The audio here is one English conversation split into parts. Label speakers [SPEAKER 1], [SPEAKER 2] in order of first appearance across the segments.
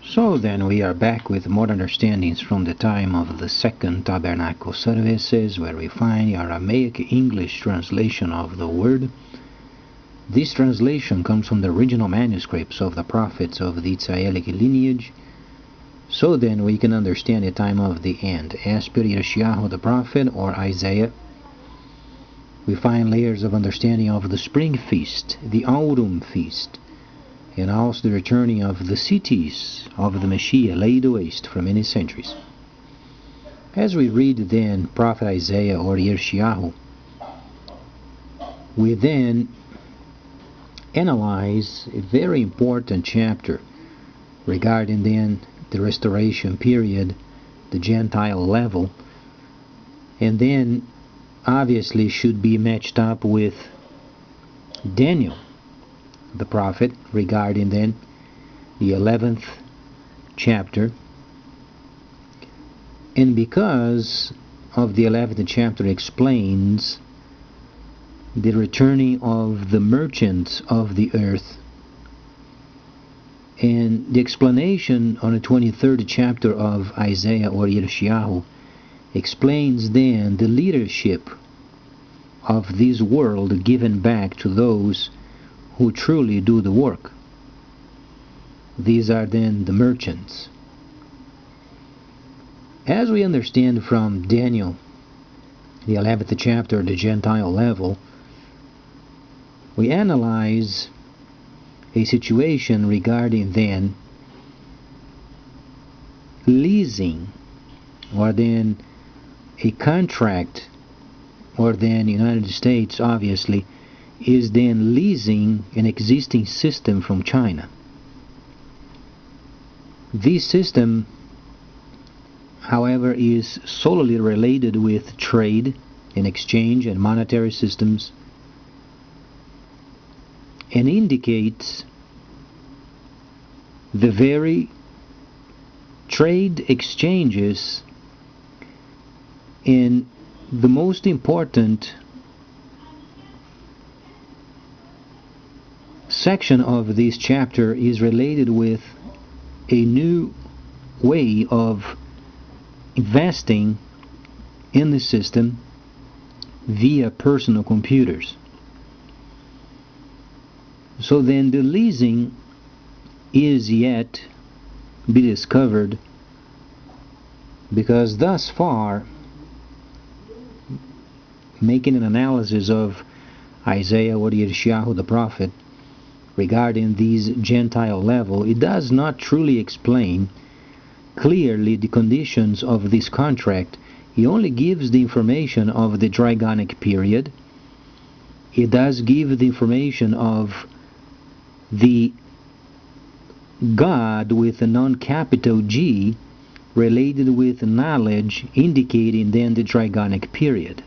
[SPEAKER 1] So then we are back with more understandings from the time of the Second Tabernacle Services, where we find the Aramaic English translation of the word. This translation comes from the original manuscripts of the prophets of the Israelic lineage. So then we can understand the time of the end. As per Yeshayahu the prophet or Isaiah, we find layers of understanding of the spring feast, the autumn feast, and also the returning of the cities of the Messiah laid waste for many centuries. As we read then Prophet Isaiah or Yeshayahu, we then analyze a very important chapter regarding then the restoration period, the Gentile level, and then obviously should be matched up with Daniel the prophet regarding then the 11th chapter. And because of the 11th chapter explains the returning of the merchants of the earth, and the explanation on the 23rd chapter of Isaiah or Yeshayahu explains then the leadership of this world given back to those who truly do the work. These are then the merchants. As we understand from Daniel, the 11th chapter, the Gentile level, we analyze a situation regarding then leasing, or then a contract, or then United States obviously is then leasing an existing system from China. This system, however, is solely related with trade and exchange and monetary systems, and indicates the very trade exchanges in the most important section of this chapter is related with a new way of investing in the system via personal computers. So then the leasing is yet be discovered, because thus far, making an analysis of Isaiah or Yeshayahu the prophet regarding these Gentile level, it does not truly explain clearly the conditions of this contract. It only gives the information of the Dragonic period. It does give the information of the God with a non-capital G related with knowledge, indicating then the Dragonic period.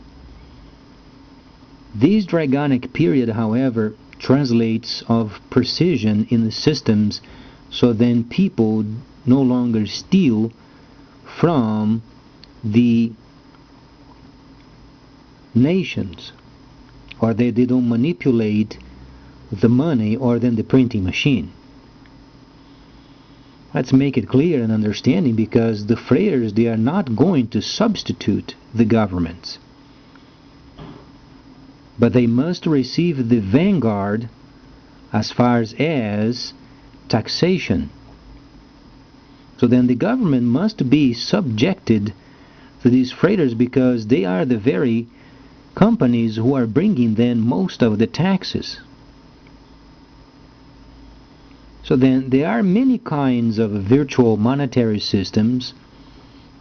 [SPEAKER 1] This Dragonic period, however, translates of precision in the systems, so then people no longer steal from the nations, or they don't manipulate the money or then the printing machine. Let's make it clear and understanding, because the freighters, they are not going to substitute the governments, but they must receive the vanguard as far as taxation. So then the government must be subjected to these freighters, because they are the very companies who are bringing then most of the taxes. So then there are many kinds of virtual monetary systems,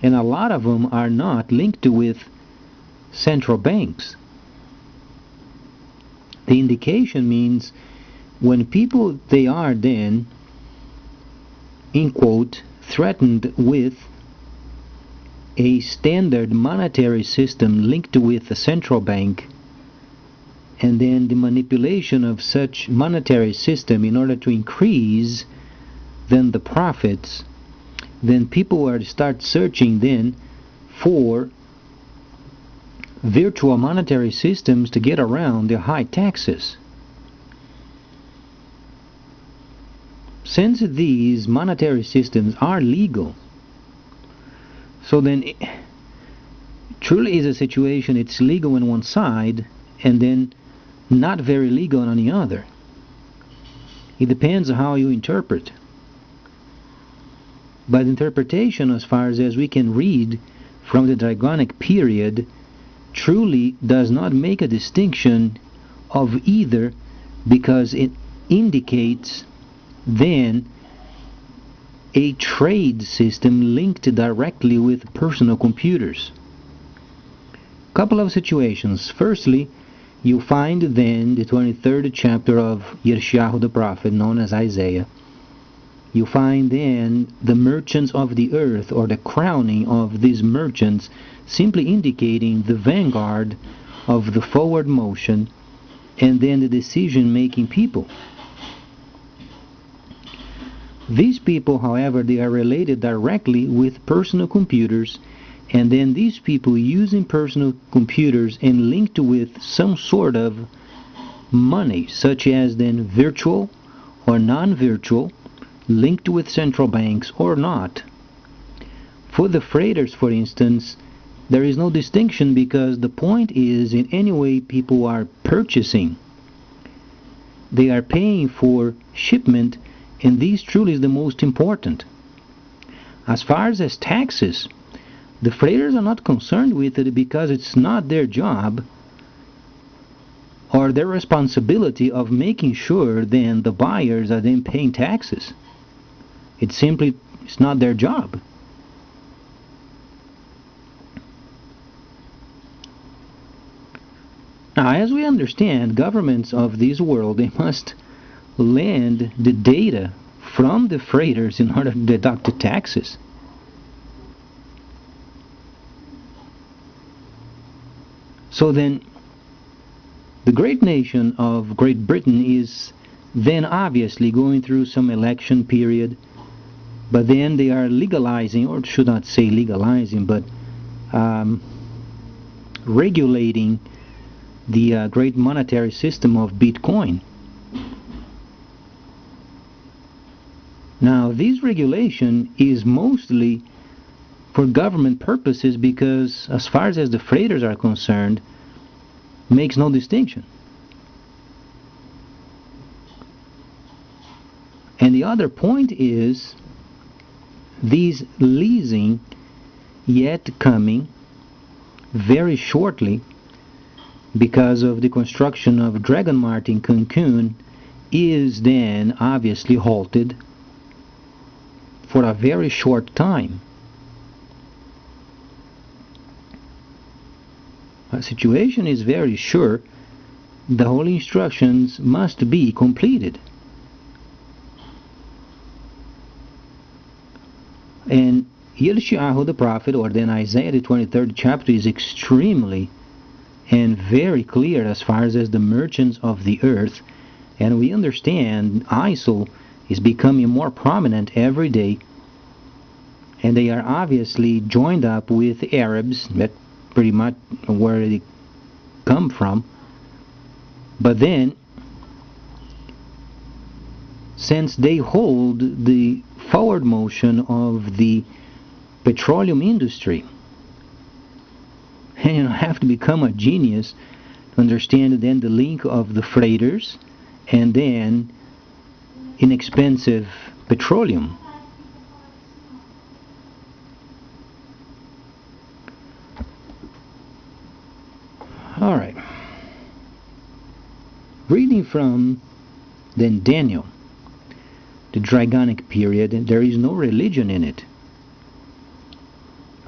[SPEAKER 1] and a lot of them are not linked with central banks. The indication means when people, they are then, in quote, threatened with a standard monetary system linked with a central bank, and then the manipulation of such monetary system in order to increase then the profits, then people are to start searching then for virtual monetary systems to get around the high taxes. since these monetary systems are legal, so then truly is a situation it's legal on one side and then not very legal on the other. It depends on how you interpret. But interpretation, as far as we can read from the Dragonic period, truly does not make a distinction of either, because it indicates then a trade system linked directly with personal computers. Couple of situations. Firstly, you find then the 23rd chapter of Yeshayahu the prophet, known as Isaiah. You find then the merchants of the earth, or the crowning of these merchants, simply indicating the vanguard of the forward motion and then the decision-making people. These people, however, they are related directly with personal computers, and then these people using personal computers and linked with some sort of money, such as then virtual or non-virtual, linked with central banks or not. For the freighters, for instance, there is no distinction, because the point is, in any way people are purchasing, they are paying for shipment, and this truly is the most important. As far as taxes, the freighters are not concerned with it, because it's not their job or their responsibility of making sure then the buyers are then paying taxes. It's not their job. Now, as we understand, governments of this world, they must lend the data from the freighters in order to deduct the taxes. So then, the great nation of Great Britain is then obviously going through some election period, but then they are legalizing, or should not say legalizing, but regulating the great monetary system of Bitcoin. Now, this regulation is mostly for government purposes, because as far as the freighters are concerned, makes no distinction. And the other point is, these leasing yet coming very shortly, because of the construction of Dragon Mart in Cancun, is then obviously halted for a very short time. A situation is very sure the whole instructions must be completed. And Yeshayahu the prophet, or then Isaiah the 23rd chapter, is extremely and very clear as far as the merchants of the earth. And we understand ISIL is becoming more prominent every day, and they are obviously joined up with Arabs. That pretty much where they come from. But then, since they hold the forward motion of the petroleum industry, and you have to become a genius to understand then the link of the freighters and then inexpensive petroleum. Alright. Reading from then Daniel, the Dragonic period, there is no religion in it.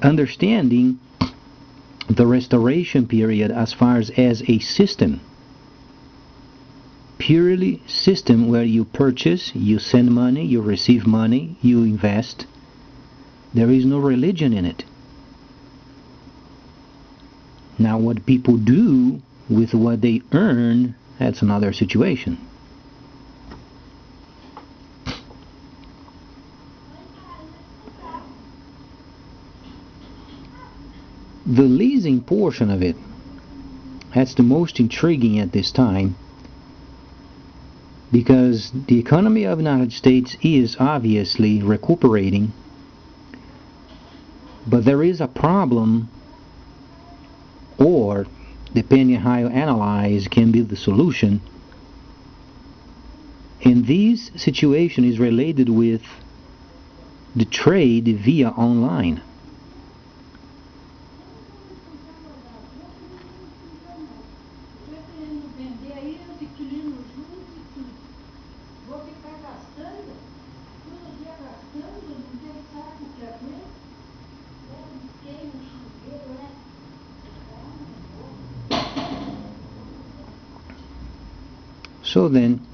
[SPEAKER 1] Understanding the restoration period as far as a system, purely system where you purchase, you send money, you receive money, you invest. There is no religion in it. Now, what people do with what they earn, that's another situation. The leasing portion of it, that's the most intriguing at this time, because the economy of the United States is obviously recuperating, but there is a problem, or depending on how you analyze, can be the solution. And this situation is related with the trade via online. So then,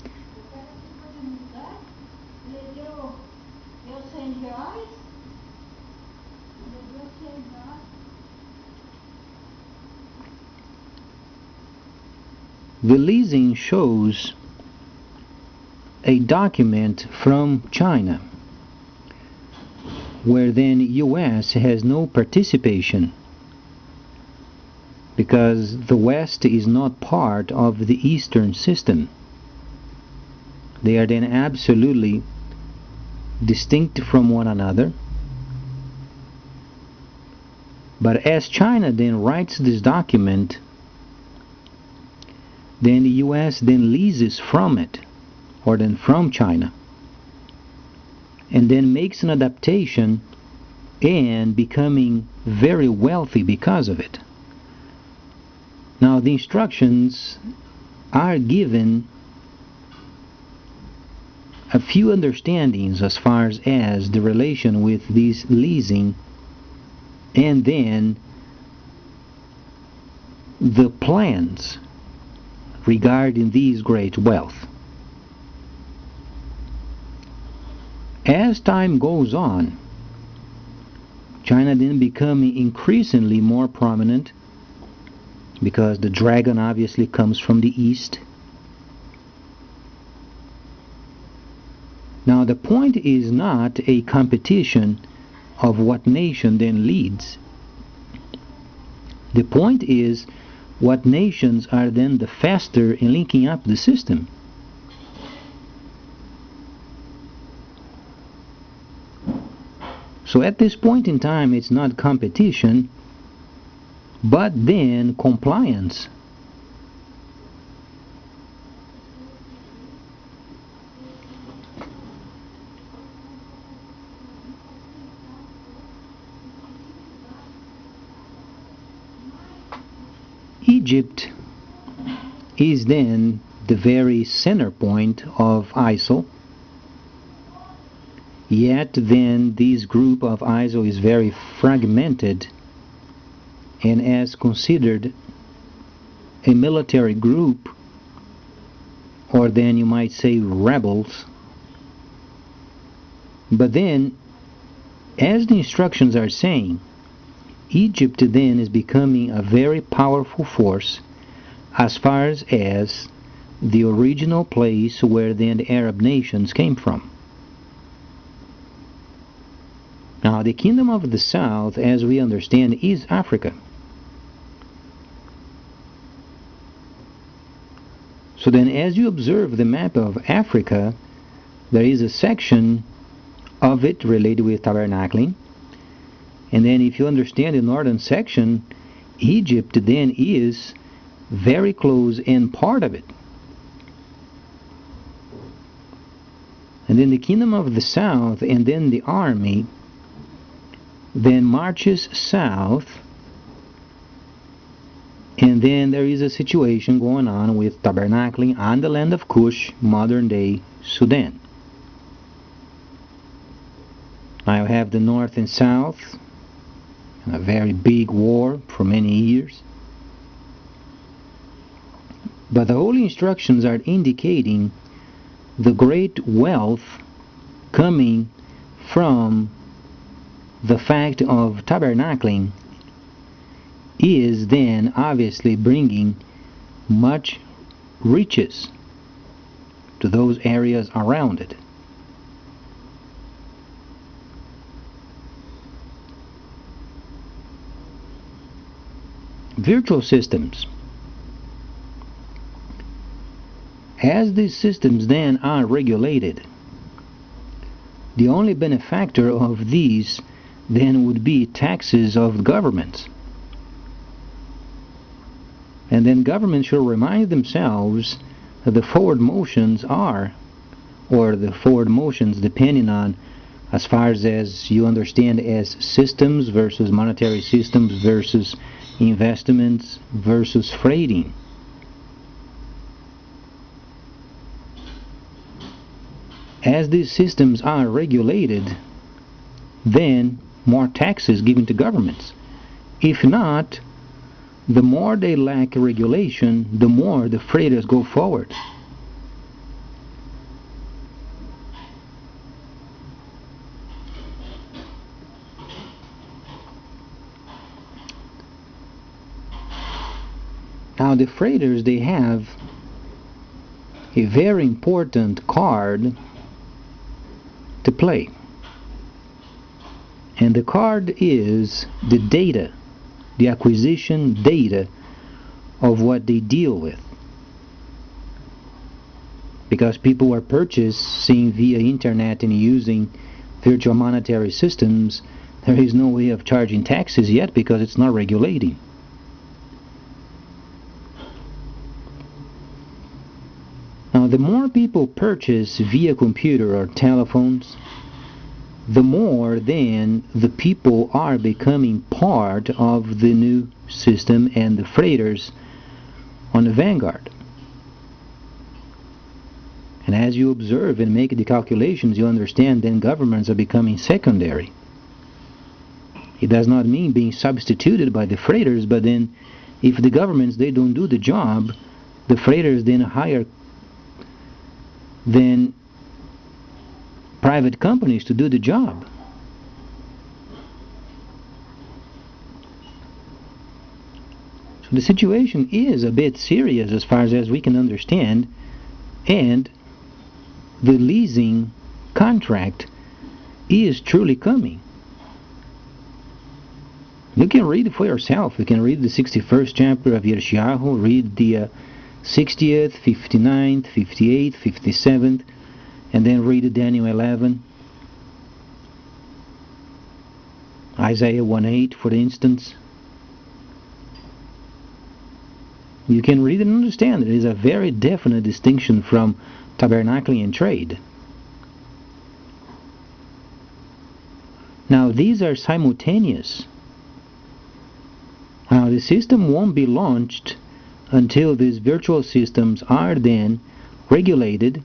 [SPEAKER 1] the leasing shows a document from China, where then US has no participation, because the West is not part of the Eastern system. They are then absolutely distinct from one another. But as China then writes this document, then the US then leases from it, or then from China, and then makes an adaptation and becoming very wealthy because of it. Now the instructions are given a few understandings as far as the relation with this leasing, and then the plans regarding these great wealth. As time goes on, China then becoming increasingly more prominent, because the dragon obviously comes from the east. Now the point is not a competition of what nation then leads. The point is what nations are then the faster in linking up the system. So at this point in time, it's not competition, but then compliance. Egypt is then the very center point of ISIL, yet then this group of ISIL is very fragmented and as considered a military group, or then you might say rebels. But then, as the instructions are saying, Egypt then is becoming a very powerful force as far as the original place where then the Arab nations came from. Now the Kingdom of the South, as we understand, is Africa. So then as you observe the map of Africa, there is a section of it related with tabernacling. And then if you understand the northern section, Egypt then is very close and part of it. And then the Kingdom of the South and then the army then marches south, and then there is a situation going on with tabernacling on the land of Kush, modern day Sudan. Now you have the north and south, a very big war for many years. But the holy instructions are indicating the great wealth coming from the fact of tabernacling is then obviously bringing much riches to those areas around it. Virtual systems As these systems then are regulated, the only benefactor of these then would be taxes of governments. And then governments should remind themselves that the forward motions are, or the forward motions depending on as far as you understand as systems versus monetary systems versus investments versus freighting. As these systems are regulated, then more taxes given to governments. If not, the more they lack regulation, the more the freighters go forward. Now the freighters, they have a very important card to play. And the card is the data, the acquisition data of what they deal with. Because people are purchasing via internet and using virtual monetary systems, there is no way of charging taxes yet because it's not regulating. Now, the more people purchase via computer or telephones, the more then the people are becoming part of the new system and the freighters on the vanguard. And as you observe and make the calculations, you understand then governments are becoming secondary. It does not mean being substituted by the freighters, but then if the governments, they don't do the job, the freighters then hire then private companies to do the job. So the situation is a bit serious as far as we can understand, and the leasing contract is truly coming. You can read it for yourself. You can read the 61st chapter of Yeshayahu, read the 60th, 59th, 58th, 57th, and then read Daniel 11, Isaiah 1:8, for instance. You can read and understand it is a very definite distinction from tabernacling and trade. Now these are simultaneous. Now the system won't be launched until these virtual systems are then regulated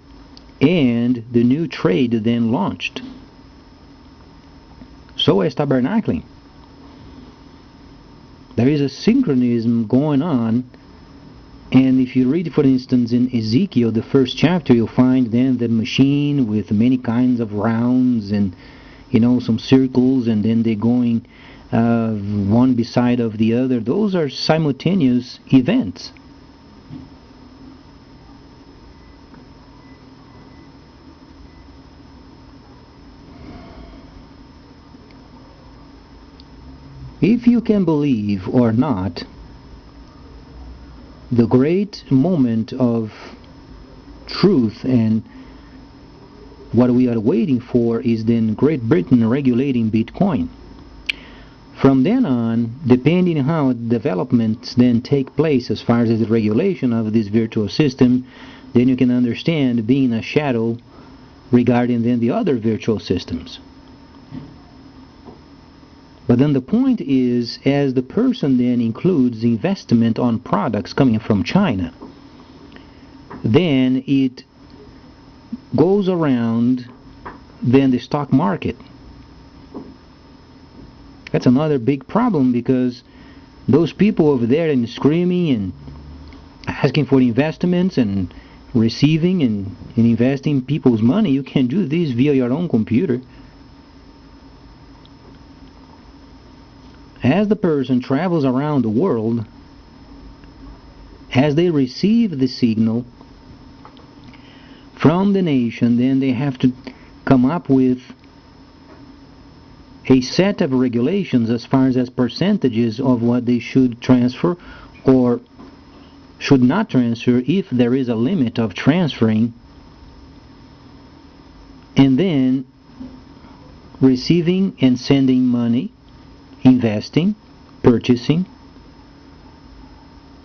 [SPEAKER 1] and the new trade then launched. So as tabernacling. There is a synchronism going on, and if you read, for instance, in Ezekiel, the 1st chapter, you'll find then the machine with many kinds of rounds and, some circles, and then they're going one beside of the other. Those are simultaneous events. If you can believe or not, the great moment of truth and what we are waiting for is then Great Britain regulating Bitcoin. From then on, depending on how developments then take place as far as the regulation of this virtual system, then you can understand being a shadow regarding then the other virtual systems. But then the point is, as the person then includes investment on products coming from China, then it goes around then the stock market. That's another big problem, because those people over there and screaming and asking for investments and receiving and investing people's money, you can do this via your own computer. As the person travels around the world, as they receive the signal from the nation, then they have to come up with a set of regulations as far as percentages of what they should transfer or should not transfer if there is a limit of transferring and then receiving and sending money, investing, purchasing.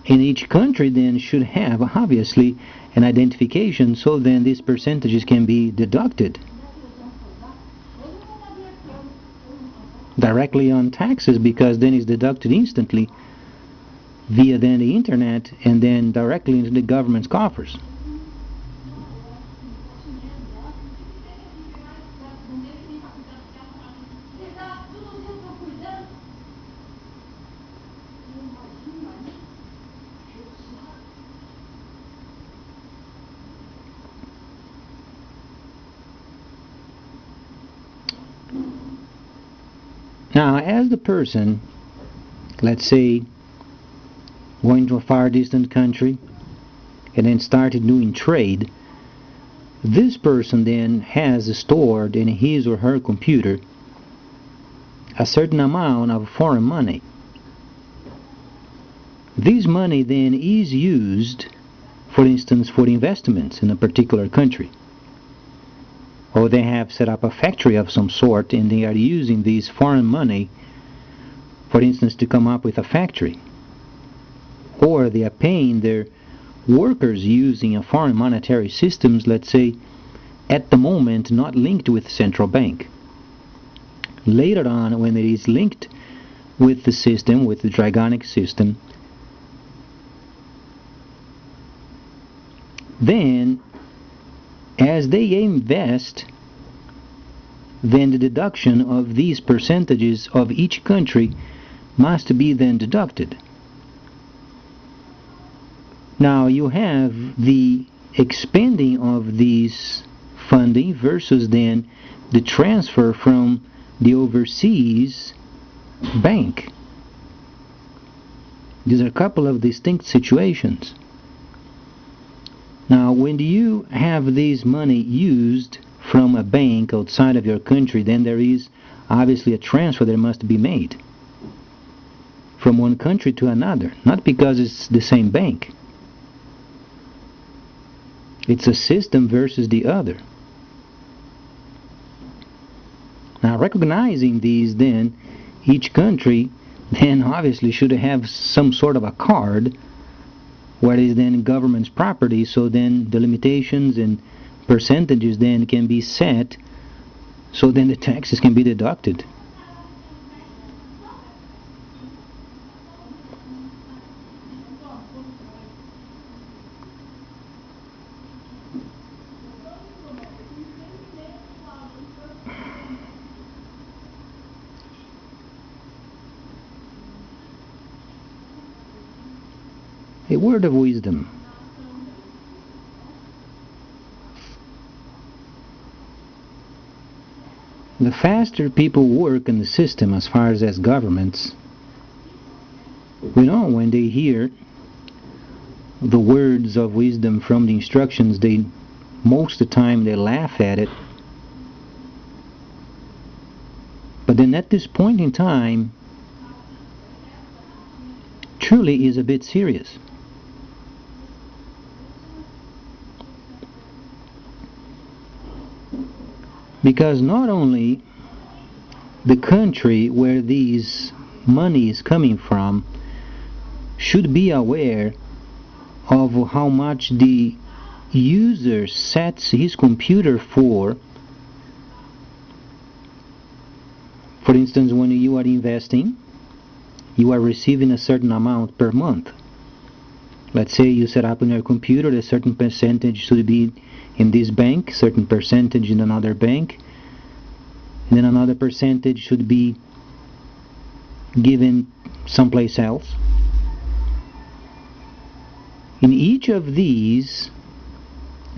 [SPEAKER 1] And each country then should have, obviously, an identification, so then these percentages can be deducted directly on taxes, because then it's deducted instantly via then the internet and then directly into the government's coffers. Now, as the person, let's say, going to a far distant country and then started doing trade, this person then has stored in his or her computer a certain amount of foreign money. This money then is used, for instance, for investments in a particular country. Or they have set up a factory of some sort and they are using this foreign money, for instance, to come up with a factory. Or they are paying their workers using a foreign monetary systems, let's say, at the moment not linked with central bank. Later on, when it is linked with the system, with the Dragonic system, then as they invest, then the deduction of these percentages of each country must be then deducted. Now you have the expending of these funding versus then the transfer from the overseas bank. These are a couple of distinct situations. Now, when you have this money used from a bank outside of your country, then there is obviously a transfer that must be made from one country to another, not because it's the same bank. It's a system versus the other. Now, recognizing these, then each country then obviously should have some sort of a card what is then government's property, so then the limitations and percentages then can be set, so then the taxes can be deducted. A word of wisdom. The faster people work in the system as far as governments, we know when they hear the words of wisdom from the instructions, most of the time they laugh at it. But then at this point in time, truly is a bit serious. Because not only the country where these money is coming from should be aware of how much the user sets his computer for instance, when you are investing, you are receiving a certain amount per month. Let's say you set up on your computer a certain percentage should be in this bank, certain percentage in another bank, and then another percentage should be given someplace else. In each of these,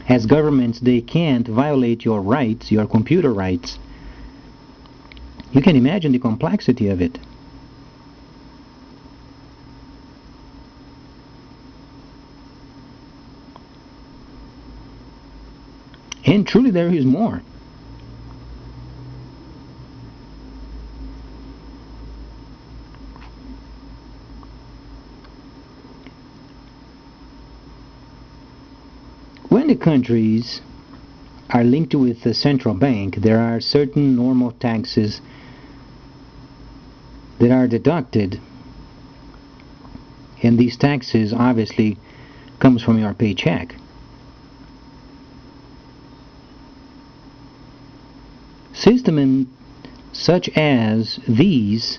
[SPEAKER 1] as governments, they can't violate your rights, your computer rights. You can imagine the complexity of it. And truly there is more. when the countries are linked with the central bank, there are certain normal taxes that are deducted, and these taxes obviously comes from your paycheck. Systems such as these,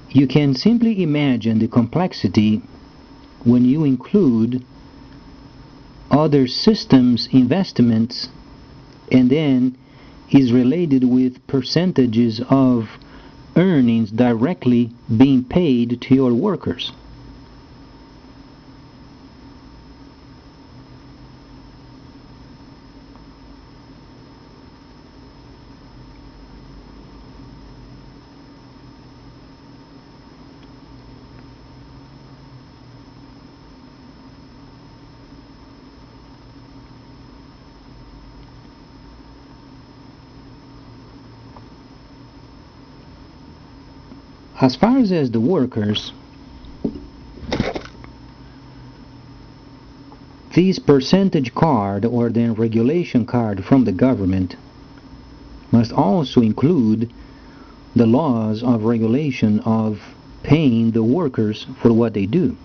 [SPEAKER 1] you can simply imagine the complexity when you include other systems investments, and then is related with percentages of earnings directly being paid to your workers. As far as the workers, this percentage card or then regulation card from the government must also include the laws of regulation of paying the workers for what they do.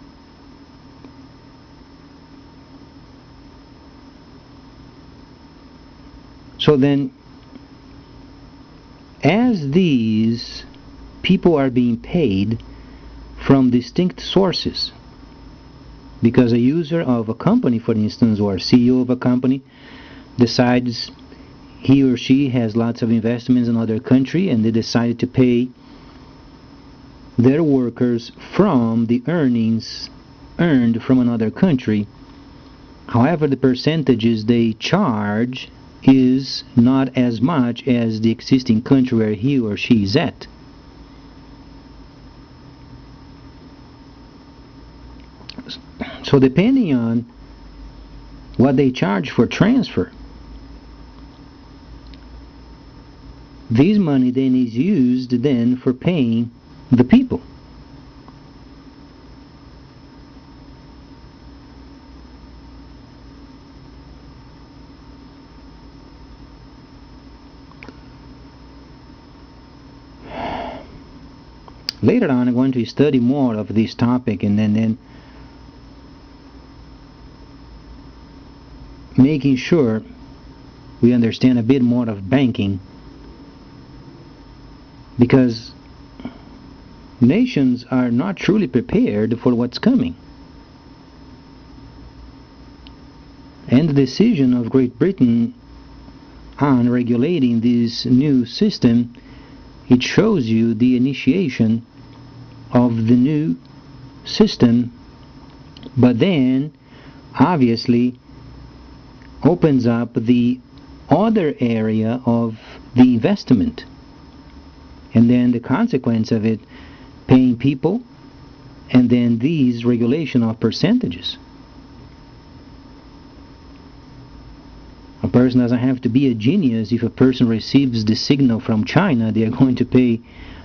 [SPEAKER 1] So then, as these people are being paid from distinct sources, because a user of a company, for instance, or CEO of a company decides he or she has lots of investments in another country, and they decided to pay their workers from the earnings earned from another country. However, the percentages they charge is not as much as the existing country where he or she is at. So depending on what they charge for transfer, this money then is used then for paying the people. Later on, I'm going to study more of this topic, and then making sure we understand a bit more of banking, because nations are not truly prepared for what's coming. And the decision of Great Britain on regulating this new system, it shows you the initiation of the new system, but then obviously opens up the other area of the investment, and then the consequence of it, paying people, and then these regulation of percentages. A person doesn't have to be a genius. If a person receives the signal from China, they are going to pay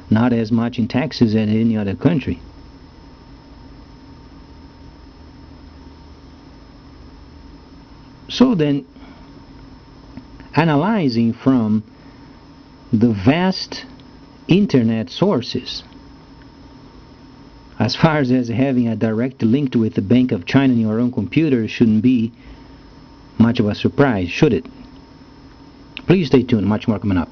[SPEAKER 1] not as much in taxes as any other country. So then, analyzing from the vast internet sources, as far as having a direct link with the Bank of China in your own computer shouldn't be much of a surprise, should it? Please stay tuned, much more coming up.